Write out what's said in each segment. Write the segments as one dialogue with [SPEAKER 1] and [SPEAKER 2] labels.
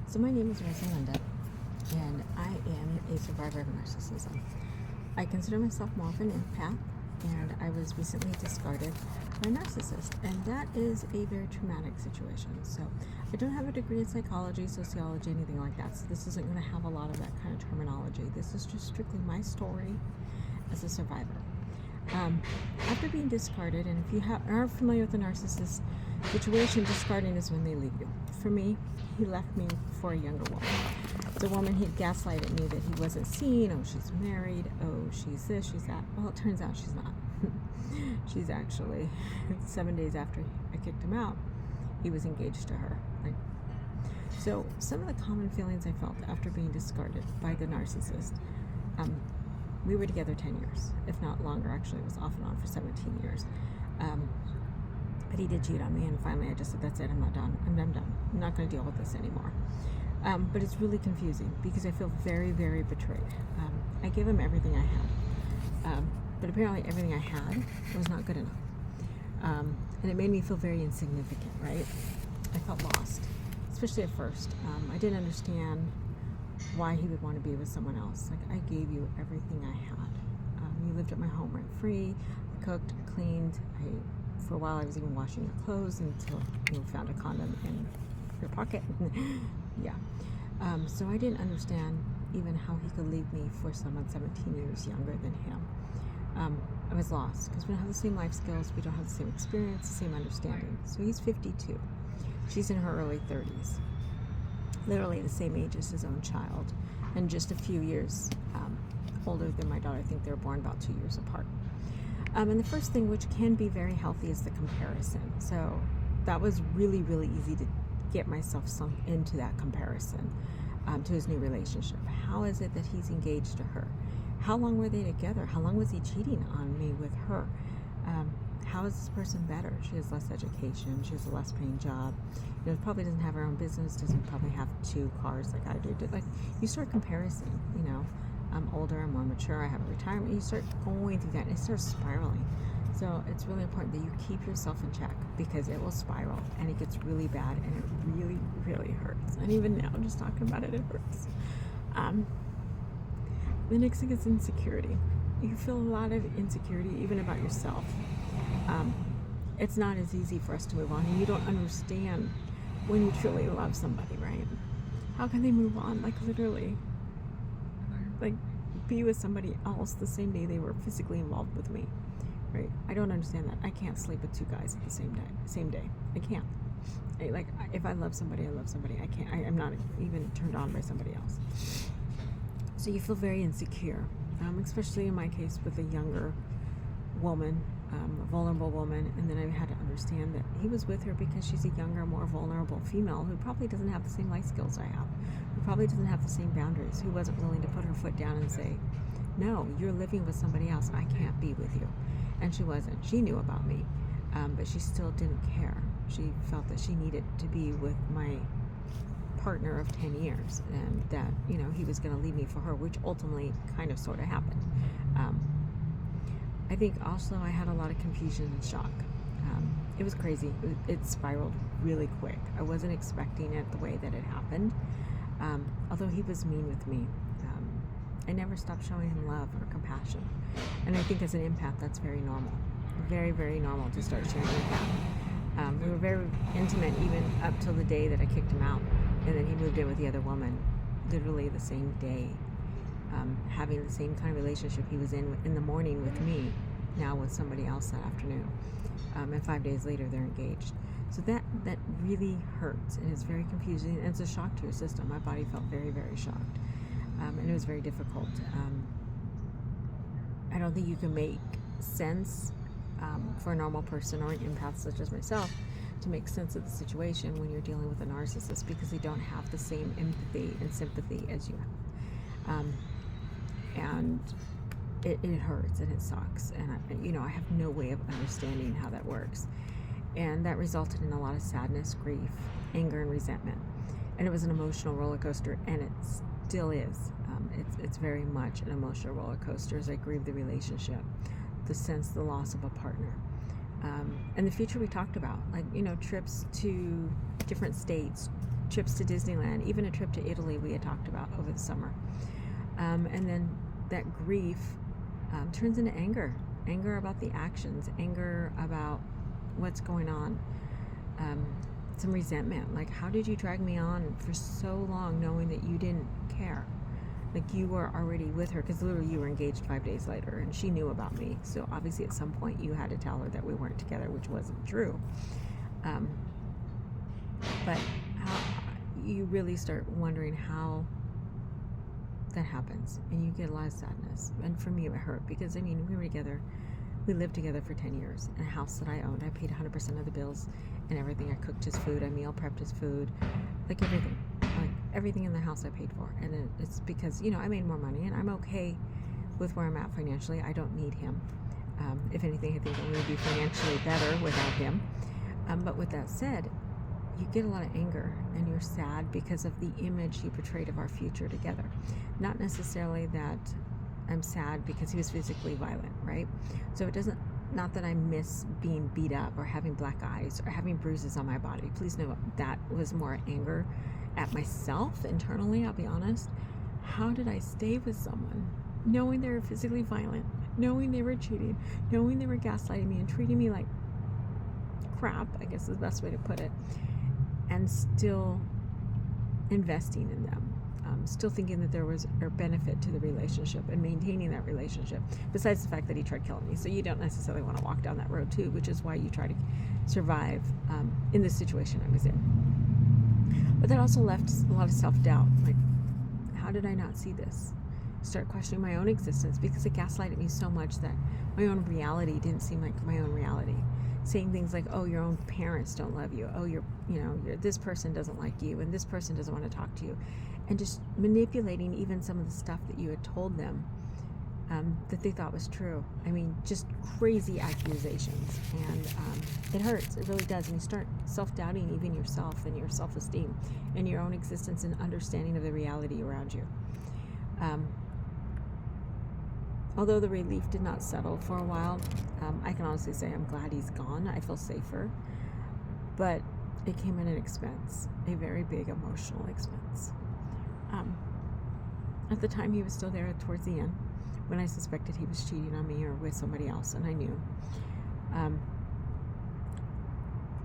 [SPEAKER 1] So my name is Rosalinda, and I am a survivor of narcissism. I consider myself more of an empath, and I was recently discarded by a narcissist, and that is a very traumatic situation. So I don't have a degree in psychology, sociology, anything like that, so this isn't going to have a lot of that kind of terminology. This is just strictly my story as a survivor. After being discarded, and if you are familiar with the narcissist situation, discarding is when they leave you. For me, he left me for a younger woman. It's a woman he'd gaslighted me that he wasn't seen. Oh, she's married. Oh, she's this, she's that. Well, it turns out she's not. She's actually, 7 days after I kicked him out, he was engaged to her. So some of the common feelings I felt after being discarded by the narcissist, we were together 10 years, if not longer. Actually, it was off and on for 17 years. But he did cheat on me, and finally I just said, that's it, I'm not done. I'm done. I'm not going to deal with this anymore. But it's really confusing because I feel very, very betrayed. I gave him everything I had, but apparently everything I had was not good enough. And it made me feel very insignificant, right? I felt lost, especially at first. I didn't understand why he would want to be with someone else. Like, I gave you everything I had. You lived at my home rent free. I cooked, cleaned. For a while I was even washing your clothes until you found a condom in your pocket. Yeah. So I didn't understand even how he could leave me for someone 17 years younger than him. I was lost because we don't have the same life skills, we don't have the same experience, the same understanding. So he's 52. She's in her early 30s. Literally the same age as his own child, and just a few years older than my daughter. I think they were born about 2 years apart. And the first thing, which can be very healthy, is the comparison. So that was really, really easy to get myself sunk into that comparison to his new relationship. How is it that he's engaged to her? How long were they together? How long was he cheating on me with her? How is this person better? She has less education. She has a less paying job. Probably doesn't have her own business. Doesn't probably have 2 cars like I do. Like, you start comparing. I'm older. I'm more mature. I have a retirement. You start going through that, and it starts spiraling. So it's really important that you keep yourself in check, because it will spiral, and it gets really bad, and it really, really hurts. And even now, just talking about it, it hurts. The next thing is insecurity. You feel a lot of insecurity, even about yourself. It's not as easy for us to move on, and you don't understand when you truly love somebody, right? How can they move on? Like, literally, be with somebody else the same day they were physically involved with me, right? I don't understand that. I can't sleep with 2 guys at the same day. I can't. If I love somebody, I love somebody. I can't. I'm not even turned on by somebody else. So you feel very insecure, especially in my case with a younger woman, a vulnerable woman. And then I had to understand that he was with her because she's a younger, more vulnerable female who probably doesn't have the same life skills I have, who probably doesn't have the same boundaries, who wasn't willing to put her foot down and say, no, you're living with somebody else. I can't be with you. And she wasn't. She knew about me, but she still didn't care. She felt that she needed to be with my partner of 10 years, and that, he was going to leave me for her, which ultimately kind of sort of happened. I think also I had a lot of confusion and shock. It was crazy. It spiraled really quick. I wasn't expecting it the way that it happened. Although he was mean with me, I never stopped showing him love or compassion. And I think as an empath, that's very normal. Very, very normal to start sharing empath. We were very intimate even up till the day that I kicked him out. And then he moved in with the other woman, literally the same day, having the same kind of relationship he was in the morning with me, now with somebody else that afternoon. And 5 days later, they're engaged. So that really hurts, and it's very confusing, and it's a shock to your system. My body felt very, very shocked, and it was very difficult. I don't think you can make sense for a normal person or an empath such as myself to make sense of the situation when you're dealing with a narcissist, because they don't have the same empathy and sympathy as you have. And it hurts, and it sucks, and I have no way of understanding how that works. And that resulted in a lot of sadness, grief, anger, and resentment. And it was an emotional roller coaster, and it still is. It's very much an emotional roller coaster as I grieve the relationship, the loss of a partner. And the future we talked about, trips to different states, trips to Disneyland, even a trip to Italy we had talked about over the summer. And then that grief turns into anger about the actions, anger about what's going on, some resentment, like, how did you drag me on for so long knowing that you didn't care? Like, you were already with her, because literally you were engaged 5 days later, and she knew about me, so obviously at some point you had to tell her that we weren't together, which wasn't true. But how you really start wondering how that happens, and you get a lot of sadness. And for me, it hurt, because I mean, we were together, we lived together for 10 years in a house that I owned. I paid 100% of the bills and everything. I cooked his food, I meal prepped his food, like everything in the house I paid for. And it's because, you know, I made more money, and I'm okay with where I'm at financially. I don't need him. If anything, I think I'm going to be financially better without him. But with that said, you get a lot of anger, and you're sad because of the image he portrayed of our future together. Not necessarily that I'm sad because he was physically violent, right? So it doesn't, not that I miss being beat up or having black eyes or having bruises on my body. Please know that was more anger at myself internally, I'll be honest. How did I stay with someone knowing they were physically violent, knowing they were cheating, knowing they were gaslighting me and treating me like crap, I guess is the best way to put it, and still investing in them, still thinking that there was a benefit to the relationship and maintaining that relationship, besides the fact that he tried killing me. So you don't necessarily want to walk down that road too, which is why you try to survive in this situation I was in. But that also left a lot of self-doubt, like, how did I not see this? Start questioning my own existence, because it gaslighted me so much that my own reality didn't seem like my own reality. Saying things like, oh, your own parents don't love you, oh, this person doesn't like you, and this person doesn't want to talk to you, and just manipulating even some of the stuff that you had told them that they thought was true. I mean, just crazy accusations, and it hurts, it really does, and you start self-doubting even yourself and your self-esteem and your own existence and understanding of the reality around you. Although the relief did not settle for a while, I can honestly say I'm glad he's gone. I feel safer. But it came at an expense, a very big emotional expense. At the time, he was still there towards the end, when I suspected he was cheating on me or with somebody else, and I knew.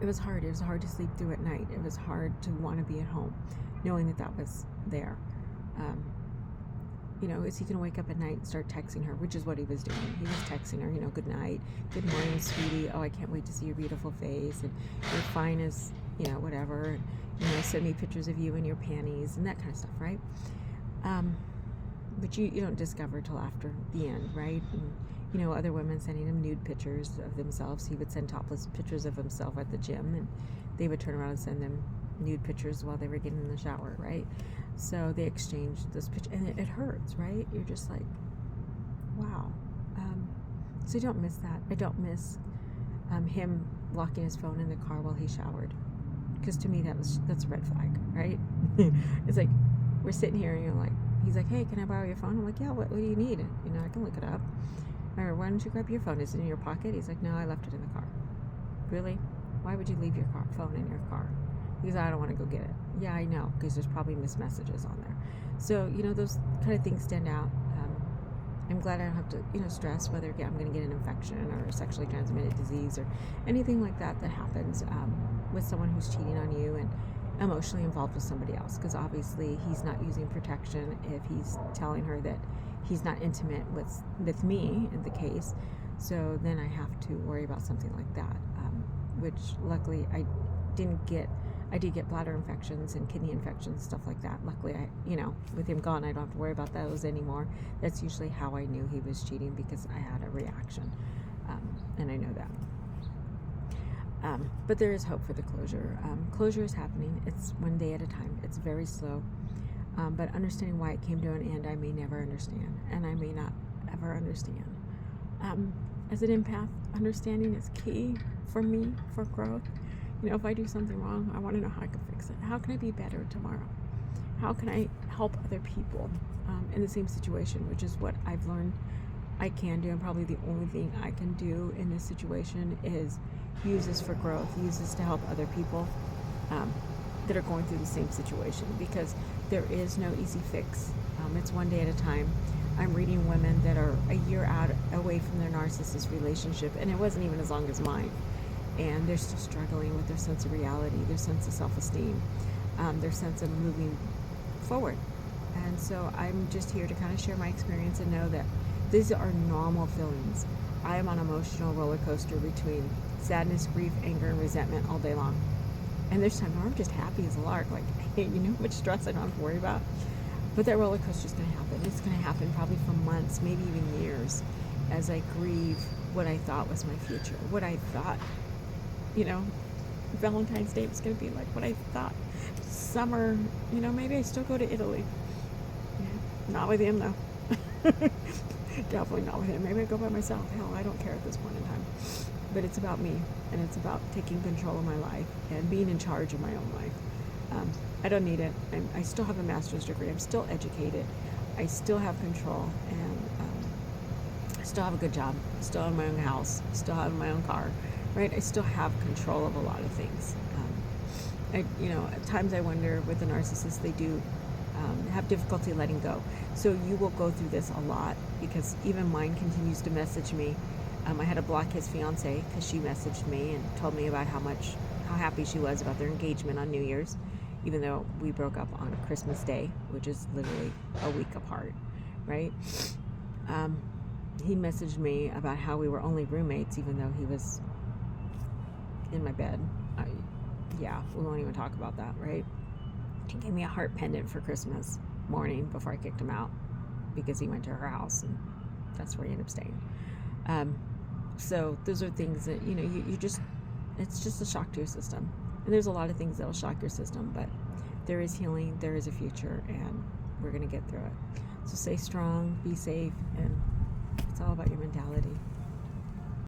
[SPEAKER 1] It was hard. It was hard to sleep through at night. It was hard to want to be at home, knowing that that was there. Is he going to wake up at night and start texting her, which is what he was doing. He was texting her, good night, good morning, sweetie. Oh, I can't wait to see your beautiful face. And you're fine as, whatever. Send me pictures of you in your panties and that kind of stuff, right? But you don't discover till after the end, right? And, other women sending him nude pictures of themselves. He would send topless pictures of himself at the gym, and they would turn around and send them nude pictures while they were getting in the shower, right? So they exchanged those pictures, and it hurts, right? You're just like, wow. So I don't miss that. I don't miss him locking his phone in the car while he showered, because to me that's a red flag, right? It's like, we're sitting here and you're like, he's like, hey, can I borrow your phone? I'm like, yeah, what do you need? I can look it up. Or why don't you grab your phone? Is it in your pocket? He's like, no, I left it in the car. Really? Why would you leave your phone in your car? Because I don't want to go get it. Yeah, I know, because there's probably missed messages on there. So, those kind of things stand out. I'm glad I don't have to, stress whether I'm going to get an infection or a sexually transmitted disease or anything like that happens with someone who's cheating on you and emotionally involved with somebody else. Because obviously he's not using protection if he's telling her that he's not intimate with me in the case. So then I have to worry about something like that, which luckily I did get bladder infections and kidney infections, stuff like that. Luckily, with him gone, I don't have to worry about those anymore. That's usually how I knew he was cheating, because I had a reaction, and I know that. But there is hope for the closure. Closure is happening. It's one day at a time. It's very slow. But understanding why it came to an end, I may never understand, and I may not ever understand. As an empath, understanding is key for me for growth. If I do something wrong, I want to know how I can fix it. How can I be better tomorrow? How can I help other people in the same situation, which is what I've learned I can do, and probably the only thing I can do in this situation is use this for growth, use this to help other people. that are going through the same situation, because there is no easy fix. It's one day at a time. I'm reading women that are a year out away from their narcissist relationship, and it wasn't even as long as mine, and they're still struggling with their sense of reality, their sense of self-esteem, their sense of moving forward. And so I'm just here to kind of share my experience and know that these are normal feelings. I am on an emotional roller coaster between sadness, grief, anger, and resentment all day long. And there's times where I'm just happy as a lark, like, hey, you know how much stress I don't have to worry about? But that roller coaster is going to happen. It's going to happen probably for months, maybe even years, as I grieve what I thought was my future, what I thought, you know, Valentine's Day was going to be like, what I thought summer, you know, maybe I still go to Italy. Yeah, not with him, though. Definitely not with him. Maybe I go by myself. Hell, I don't care at this point in time. But it's about me, and it's about taking control of my life and being in charge of my own life. I don't need it. I still have a master's degree. I'm still educated. I still have control, and I still have a good job. I still have my own house. I still have my own car, right? I still have control of a lot of things. At times I wonder with the narcissist, they do have difficulty letting go. So you will go through this a lot, because even mine continues to message me. I had to block his fiancée because she messaged me and told me about how happy she was about their engagement on New Year's, even though we broke up on Christmas Day, which is literally a week apart, right? He messaged me about how we were only roommates, even though he was in my bed. We won't even talk about that, right? He gave me a heart pendant for Christmas morning before I kicked him out, because he went to her house, and that's where he ended up staying. So those are things that, it's just a shock to your system. And there's a lot of things that will shock your system, but there is healing, there is a future, and we're going to get through it. So stay strong, be safe, and it's all about your mentality.